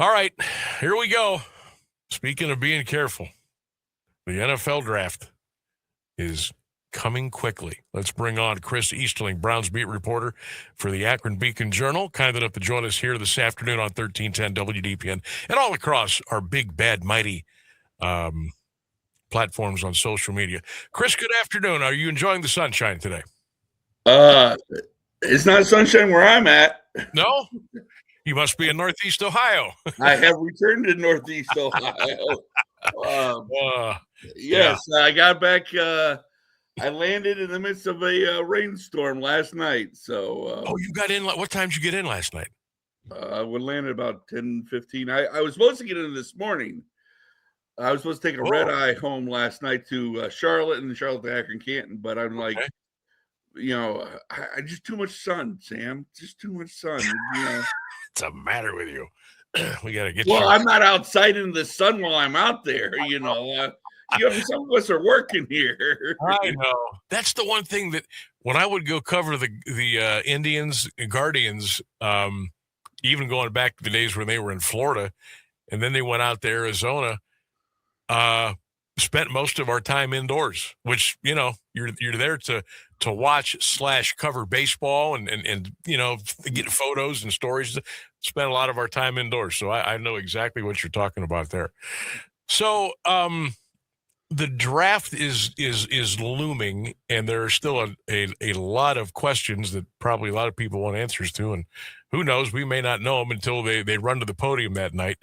All right, here we go. Speaking of being careful, the NFL draft is coming quickly. Let's bring on Chris Easterling, Browns beat reporter for the Akron Beacon Journal. Kind enough to join us here this afternoon on 1310 WDPN and all across our big, bad, mighty platforms on social media. Chris, good afternoon. Are you enjoying the sunshine today? It's not sunshine where I'm at. No? You must be in Northeast Ohio. I have returned to Northeast Ohio. Yes, I got back. I landed in the midst of a rainstorm last night. So, you got in. What time did you get in last night? We landed about 10:15. I was supposed to get in this morning. I was supposed to take a red eye home last night to Charlotte and Charlotte to Akron Canton, but I'm like, I just too much sun, Sam. Just too much sun. What's the matter with you? We got to get. Well, I'm not outside in the sun while I'm out there. Some of us are working here. I know. That's the one thing that when I would go cover the Indians and Guardians, even going back to the days when they were in Florida, and then they went out to Arizona, spent most of our time indoors, which, you're there to watch / cover baseball and get photos and stories. Spend a lot of our time indoors. So I know exactly what you're talking about there. So the draft is looming, and there are still a lot of questions that probably a lot of people want answers to. And who knows, we may not know them until they run to the podium that night.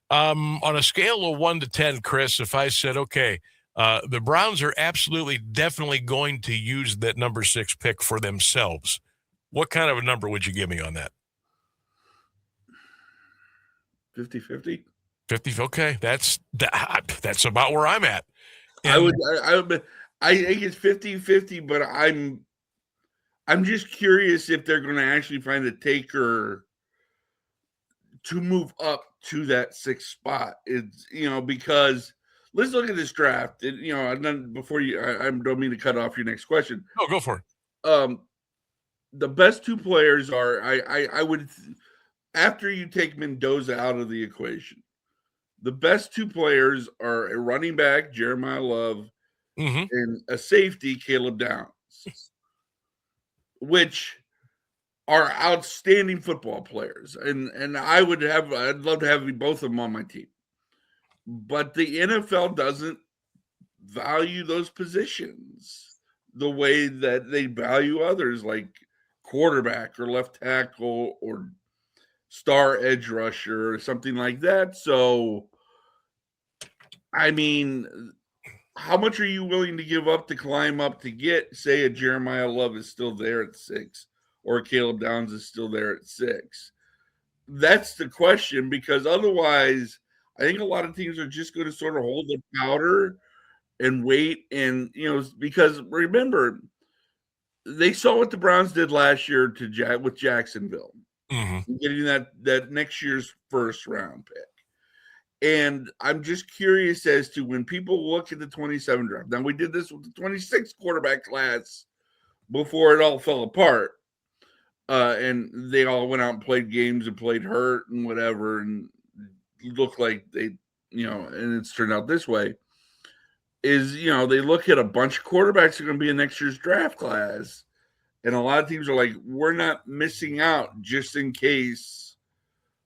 On a scale of 1 to 10, Chris, if I said, okay, the Browns are absolutely, definitely going to use that number 6 pick for themselves, what kind of a number would you give me on that? 50-50. 50. Okay, that's about where I'm at. And I think it's 50-50, but I'm just curious if they're going to actually find a taker to move up to that 6th spot. It's because let's look at this draft. And then before I don't mean to cut off your next question. No, go for it. The best 2 players are I would, after you take Mendoza out of the equation, the best 2 players are a running back, Jeremiah Love, and a safety, Caleb Downs, which are outstanding football players. And I'd love to have both of them on my team. But the NFL doesn't value those positions the way that they value others, like quarterback or left tackle or star edge rusher or something like that. So, I mean, how much are you willing to give up to climb up to get, say, a Jeremiah Love is still there at 6 or Caleb Downs is still there at 6? That's the question, because otherwise I think a lot of teams are just going to sort of hold their powder and wait. And, because remember, they saw what the Browns did last year with Jacksonville, getting that next year's first round pick. And I'm just curious as to when people look at the 27 draft. Now, we did this with the 26 quarterback class before it all fell apart. And they all went out and played games and played hurt and whatever, and looked like they, and it's turned out this way, is, they look at a bunch of quarterbacks that are going to be in next year's draft class. And a lot of teams are like, we're not missing out just in case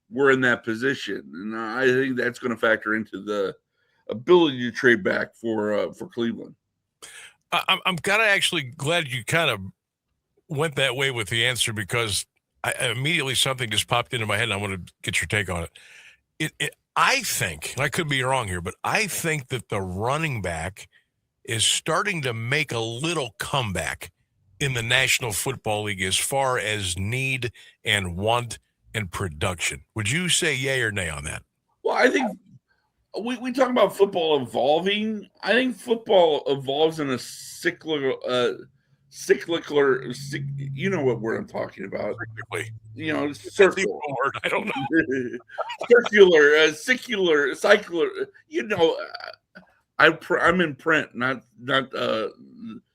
we're in that position. And I think that's going to factor into the ability to trade back for Cleveland. I'm kind of actually glad you kind of went that way with the answer, because immediately something just popped into my head and I want to get your take on it. I think, and I could be wrong here, but I think that the running back is starting to make a little comeback in the National Football League as far as need and want and production. Would you say yay or nay on that? Well, I think we talk about football evolving. I think football evolves in a cyclical, you know what word I'm talking about. Circle. Word, I don't know. Circular, cycler. I'm in print, not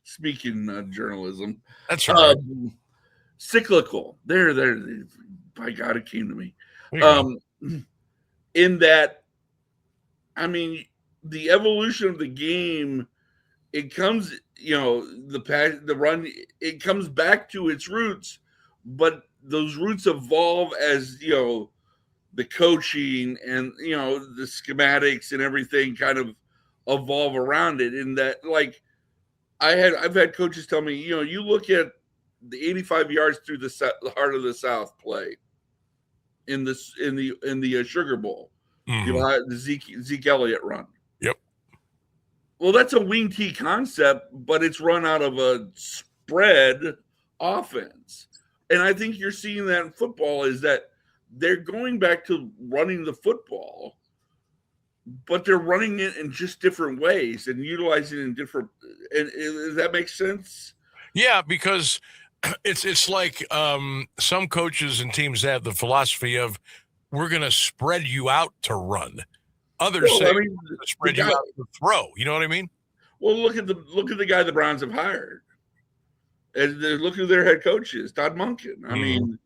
speaking journalism. That's right. Cyclical. There. By God, it came to me. in that, I mean, the evolution of the game, it comes, the run, it comes back to its roots, but those roots evolve as, the coaching and, the schematics and everything kind of evolve around it. In that, like, I've had coaches tell me, you look at the 85 yards through the heart of the South play in the Sugar Bowl, the Zeke Elliott run. Yep. Well, that's a wing T concept, but it's run out of a spread offense. And I think you're seeing that in football, is that they're going back to running the football, but they're running it in just different ways and utilizing it in different. And does that make sense? Yeah, because it's like some coaches and teams have the philosophy of, we're going to spread you out to run. Others say, we're going to spread you out to throw. You know what I mean? Well, look at the guy the Browns have hired, and look at their head coaches, Todd Monken. I mean,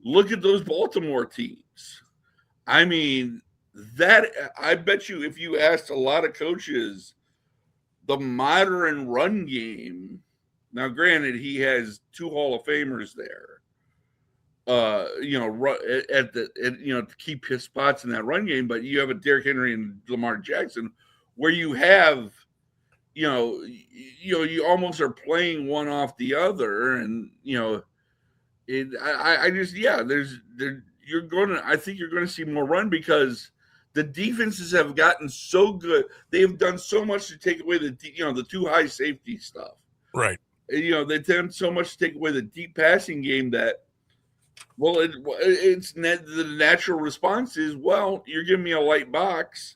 look at those Baltimore teams. I mean, that, I bet you if you asked a lot of coaches, the modern run game. Now, granted, he has 2 Hall of Famers there. To keep his spots in that run game, but you have a Derrick Henry and Lamar Jackson, where you have, you almost are playing one off the other, and I think you're going to see more run, because the defenses have gotten so good. They have done so much to take away the too high safety stuff. Right. They've done so much to take away the deep passing game that, well, the natural response is, well, you're giving me a light box,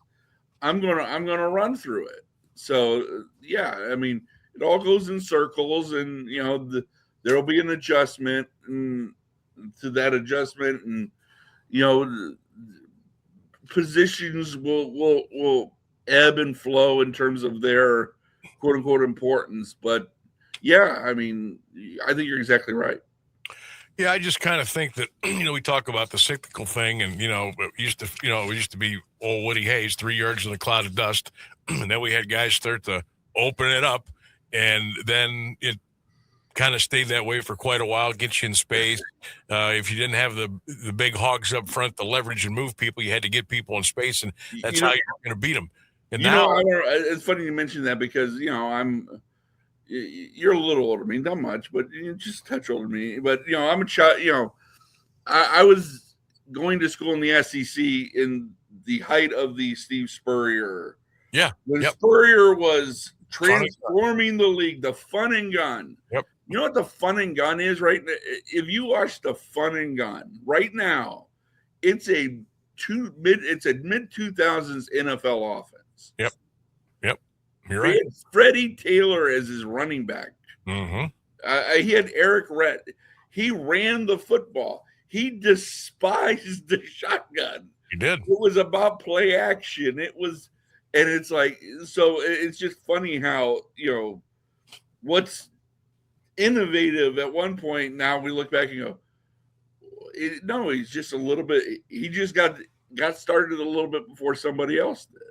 I'm gonna run through it. So yeah, I mean, it all goes in circles, and there'll be an adjustment to that adjustment, and positions will ebb and flow in terms of their quote unquote importance. But yeah, I mean, I think you're exactly right. Yeah, I just kind of think that, we talk about the cyclical thing, and, it used to be old Woody Hayes, 3 yards in a cloud of dust. And then we had guys start to open it up, and then it kind of stayed that way for quite a while, get you in space. If you didn't have the big hogs up front, the leverage and move people, you had to get people in space, and that's how you're going to beat them. And now, it's funny you mention that, because, you're a little older than me, not much, but just a touch older than me. But I'm a child. I was going to school in the SEC in the height of the Steve Spurrier. Yeah, when Spurrier was transforming the league, the fun and gun. Yep. You know what the fun and gun is right now? If you watch the fun and gun right now, it's a mid 2000s NFL offense. Yep. You're right. He had Freddie Taylor as his running back. Mm-hmm. He had Eric Rett. He ran the football. He despised the shotgun. He did. It was about play action. It was, and it's like, so it's just funny how, what's innovative at one point, now we look back and go, no, he's just a little bit, he just got started a little bit before somebody else did.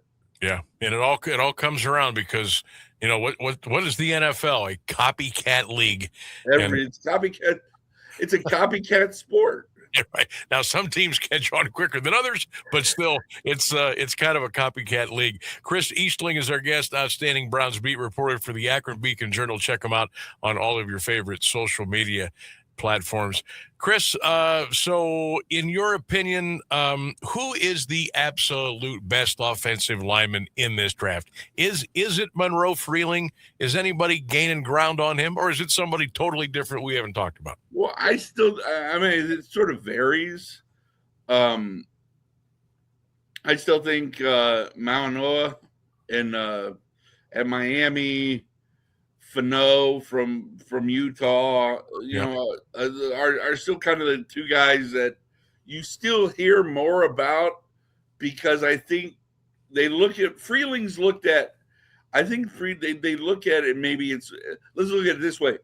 Yeah, and it all comes around, because what is the NFL? A copycat league. It's copycat. It's a copycat sport. Yeah, right. Now, some teams catch on quicker than others, but still, it's kind of a copycat league. Chris Easterling is our guest, outstanding Browns beat reporter for the Akron Beacon Journal. Check him out on all of your favorite social media platforms. Chris, so in your opinion, who is the absolute best offensive lineman in this draft? Is it Monroe Freeling? Is anybody gaining ground on him, or is it somebody totally different we haven't talked about? Well, I mean, it sort of varies. I still think Mauanoa and at Miami, Fano from Utah, are still kind of the two guys that you still hear more about, because I think they look at Freeling's looked at. I think they look at it. Maybe let's look at it this way: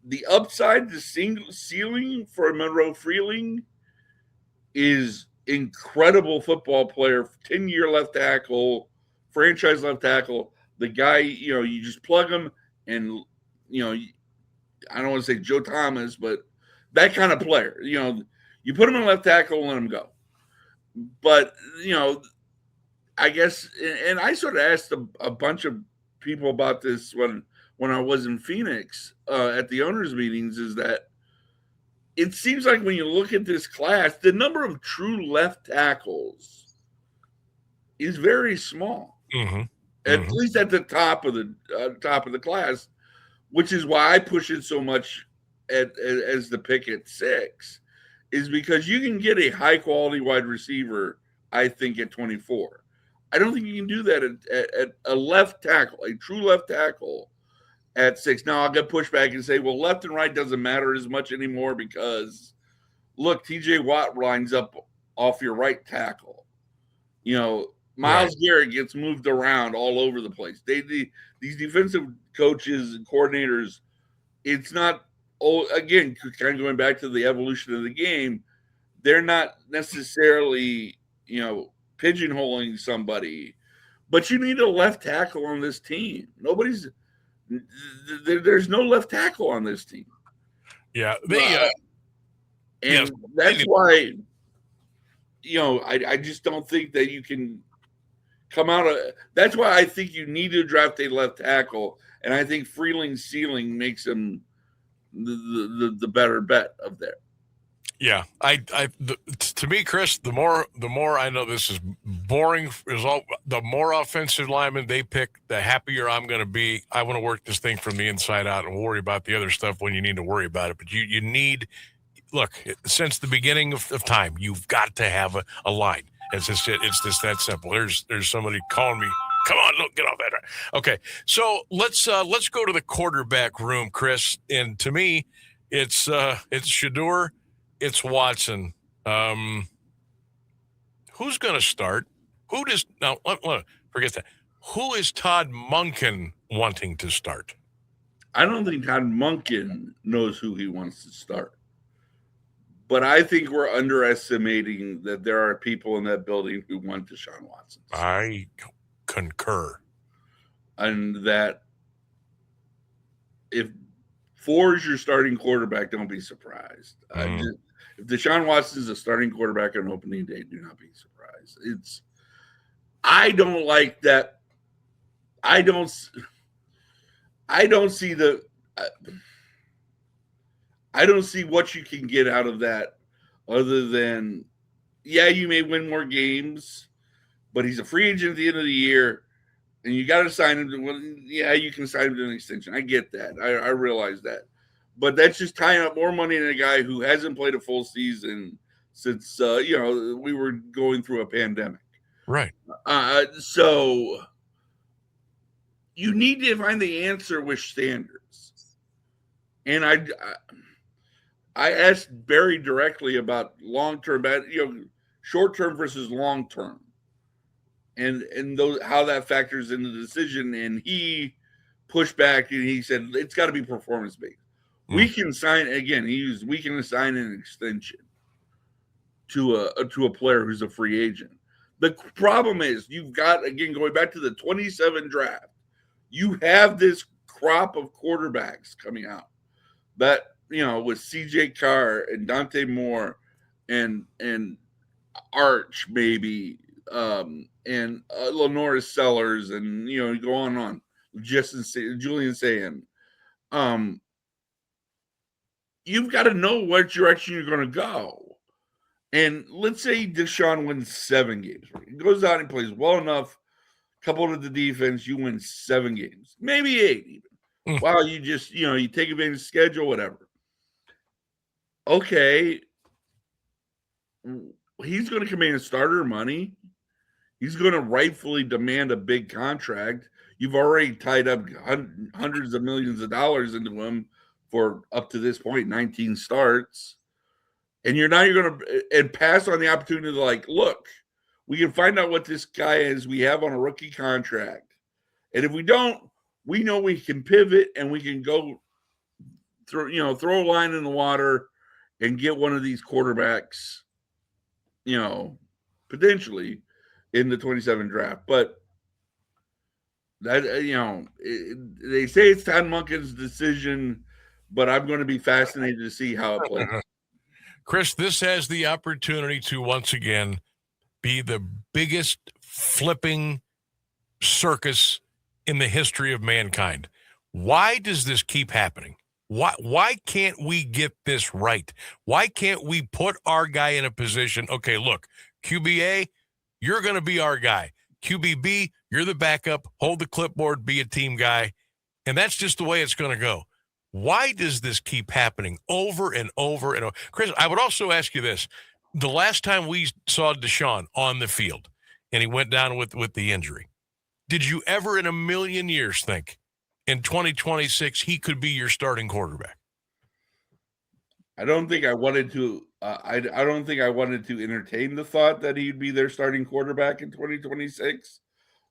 the upside, the ceiling for Monroe Freeling is incredible football player, 10-year left tackle, franchise left tackle. The guy, you just plug him and, I don't want to say Joe Thomas, but that kind of player. You put him in left tackle and let him go. But, I guess, and I sort of asked a bunch of people about this when I was in Phoenix at the owners' meetings, is that it seems like when you look at this class, the number of true left tackles is very small, at least at the top of the class, which is why I push it so much as the pick at 6, is because you can get a high quality wide receiver, I think, at 24. I don't think you can do that at a left tackle, a true left tackle at 6. Now I'll get pushback and say, well, left and right doesn't matter as much anymore because, look, TJ Watt lines up off your right tackle. Myles Garrett gets moved around all over the place. These defensive coaches and coordinators, it's not, again, kind of going back to the evolution of the game, they're not necessarily, pigeonholing somebody, but you need a left tackle on this team. There's no left tackle on this team. Yeah. That's why, I just don't think that you can come out of. That's why I think you need to draft a left tackle, and I think Freeling's ceiling makes him the better bet of there. Yeah, to me, Chris, the more I know this is boring. The more offensive linemen they pick, the happier I'm going to be. I want to work this thing from the inside out and worry about the other stuff when you need to worry about it. But you need, look, since the beginning of time, you've got to have a line. It's just that simple. There's somebody calling me. Come on, look, get off that. Okay, so let's go to the quarterback room, Chris. And to me, it's Shedeur. It's Watson. Who's going to start? Forget that. Who is Todd Monken wanting to start? I don't think Todd Monken knows who he wants to start. But I think we're underestimating that there are people in that building who want Deshaun Watson. I concur. And that if 4 is your starting quarterback, don't be surprised. If Deshaun Watson is a starting quarterback on opening day, do not be surprised. I don't like that. I don't see what you can get out of that other than, you may win more games, but he's a free agent at the end of the year, and you got to sign him. You can sign him to an extension. I get that. I realize that. But that's just tying up more money in a guy who hasn't played a full season since, we were going through a pandemic. Right. So you need to find the answer with standards. And I asked Barry directly about long-term, short-term versus long-term, and how that factors in the decision. And he pushed back and he said it's got to be performance-based. We can sign again. We can assign an extension to a player who's a free agent. The problem is you've got, again, going back to the 27 draft, you have this crop of quarterbacks coming out that, with CJ Carr and Dante Moore and Arch maybe, and Lenora Sellers, and go on. Julian Sayin. You've got to know what direction you're going to go. And let's say Deshaun wins 7 games. He goes out and plays well enough, coupled with the defense, you win 7 games, maybe 8 even. Wow, you just, you take advantage of the schedule, whatever. Okay. He's going to command starter money. He's going to rightfully demand a big contract. You've already tied up hundreds of millions of dollars into him for up to this point, 19 starts. And you're going to pass on the opportunity to look, we can find out what this guy is we have on a rookie contract. And if we don't, we know we can pivot and we can go throw a line in the water and get one of these quarterbacks potentially in the 27 draft. But that they say it's Todd Monken's decision, but I'm going to be fascinated to see how it plays. Chris, this has the opportunity to once again be the biggest flipping circus in the history of mankind. Why does this keep happening? Why can't we get this right? Why can't we put our guy in a position? Okay, look, QBA, you're going to be our guy. QBB, you're the backup. Hold the clipboard, be a team guy. And that's just the way it's going to go. Why does this keep happening over and over and over? Chris, I would also ask you this. The last time we saw Deshaun on the field and he went down with the injury, did you ever in a million years think in 2026 he could be your starting quarterback? I don't think I wanted to. I don't think I wanted to entertain the thought that he'd be their starting quarterback in 2026,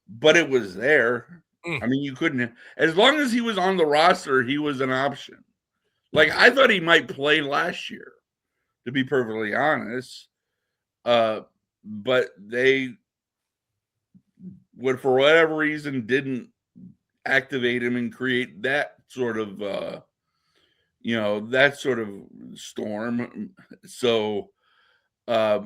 but it was there. I mean, you couldn't, as long as he was on the roster, he was an option. Like, I thought he might play last year, to be perfectly honest. But they would, for whatever reason, didn't activate him and create that sort of that sort of storm. So I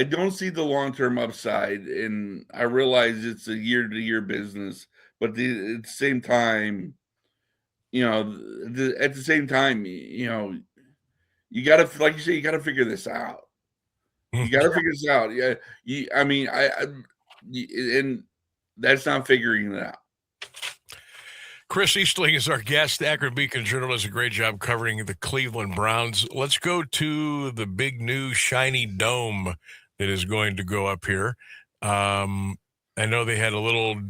don't see the long-term upside, and I realize it's a year-to-year business, but at the same time, you got to, like you say, you got to figure this out. You got to figure this out. Yeah, and that's not figuring it out. Chris Easterling is our guest. The Akron Beacon Journal does a great job covering the Cleveland Browns. Let's go to the big new shiny dome that is going to go up here. I know they had a little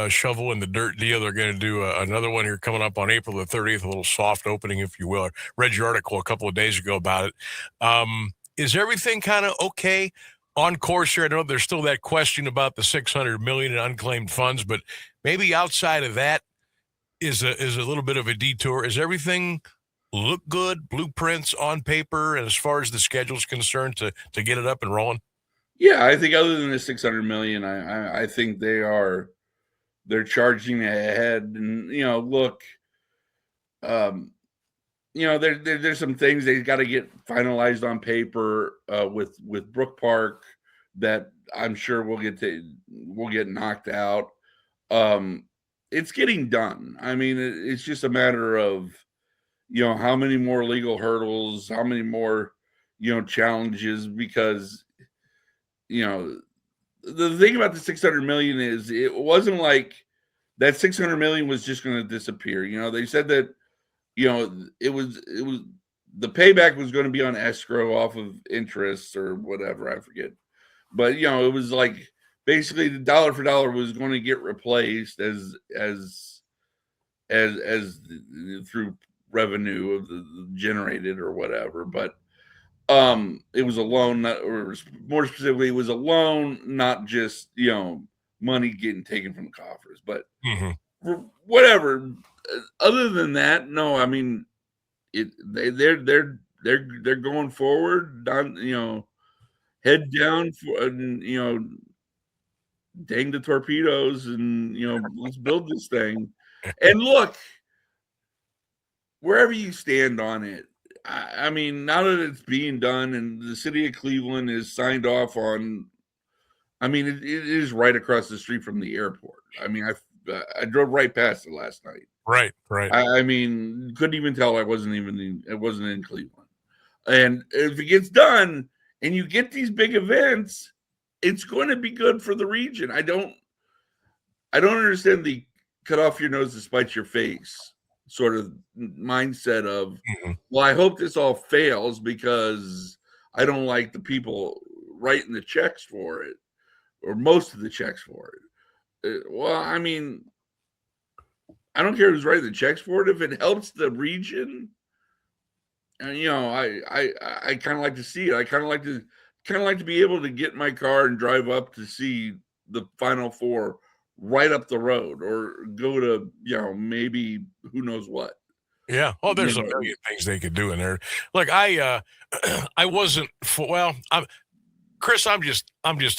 shovel in the dirt deal. They're going to do another one here coming up on April the 30th, a little soft opening, if you will. I read your article a couple of days ago about it. Is everything kind of okay on course here? I know there's still that question about the $600 million in unclaimed funds, but maybe outside of that is a little bit of a detour. Is everything look good, blueprints on paper, and as far as the schedule is concerned to get it up and rolling? Yeah, I think other than the $600 million, I think they're charging ahead. And look, there's some things they got to get finalized on paper with Brook Park that I'm sure we'll get knocked out. It's getting done. I mean, it's just a matter of how many more legal hurdles, how many more challenges, because the thing about the $600 million is it wasn't like that $600 million was just going to disappear. They said that it was the payback was going to be on escrow off of interest or whatever, I forget, but it was like basically the dollar for dollar was going to get replaced as through revenue of the generated or whatever. But it was a loan, or more specifically, it was a loan, not just money getting taken from the coffers. But whatever. Other than that, no. I mean, they're going forward, head down, dang the torpedoes, and let's build this thing. And look, wherever you stand on it, I mean, now that it's being done and the city of Cleveland is signed off on, I mean, it is right across the street from the airport. I mean, I drove right past it last night. Right. I mean, couldn't even tell it wasn't in Cleveland. And if it gets done and you get these big events, it's going to be good for the region. I don't understand the cut off your nose to spite your face sort of mindset of, well, I hope this all fails because I don't like the people writing the checks for it, or most of the checks for it. Well, I mean, I don't care who's writing the checks for it. If it helps the region, and I kind of like to see it. I kind of like to be able to get in my car and drive up to see the Final Four right up the road, or go to maybe who knows what. Yeah. Oh, there's a know, million things they could do in there. Look, I I wasn't for well, I'm Chris, I'm just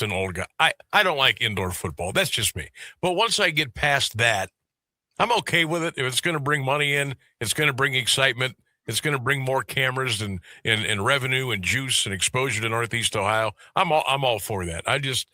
an old guy. I don't like indoor football. That's just me. But once I get past that, I'm okay with it. If it's going to bring money in, it's going to bring excitement. It's going to bring more cameras and revenue and juice and exposure to Northeast Ohio. I'm all for that. I just,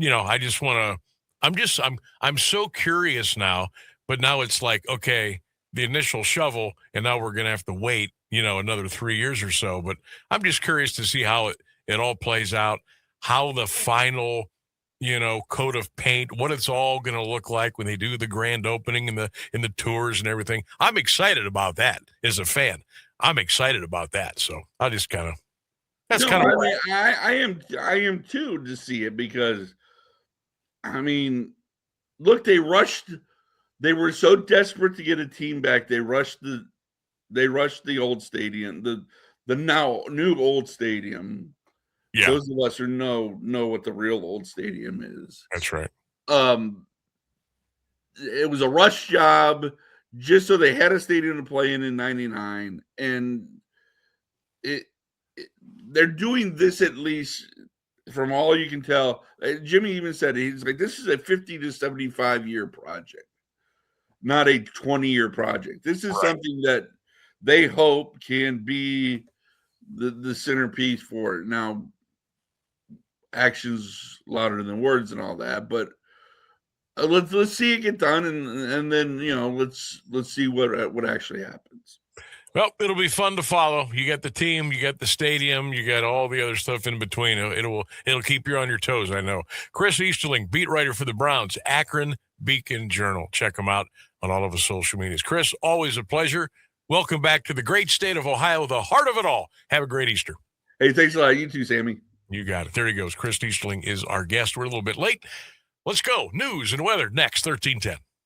I just want to. I'm so curious now. But now it's like, okay, the initial shovel, and now we're going to have to wait, another 3 years or so. But I'm just curious to see how it all plays out, how the final coat of paint, what it's all going to look like when they do the grand opening and the tours and everything. I'm excited about that as a fan. I'm excited about that. So I just that's no, kind of I mean, I am too to see it because, I mean, look, they rushed. They were so desperate to get a team back. They rushed the old stadium, the now new old stadium. yeah, Those of us who know what the real old stadium is. that's right. It was a rush job just so they had a stadium to play in '99, and they're doing this, at least from all you can tell. Jimmy even said, he's like, this is a 50 to 75 year project, not a 20-year project. This is something that they hope can be the centerpiece for it. Now, actions louder than words and all that, but let's see it get done, and then let's see what actually happens. Well, it'll be fun to follow. You got the team, you got the stadium, you got all the other stuff in between. It'll keep you on your toes, I know. Chris Easterling, beat writer for the Browns, Akron Beacon Journal. Check him out on all of his social medias. Chris, always a pleasure. Welcome back to the great state of Ohio, the heart of it all. Have a great Easter. Hey, thanks a lot. You too, Sammy. You got it. There he goes. Chris Easterling is our guest. We're a little bit late. Let's go. News and weather next, 1310.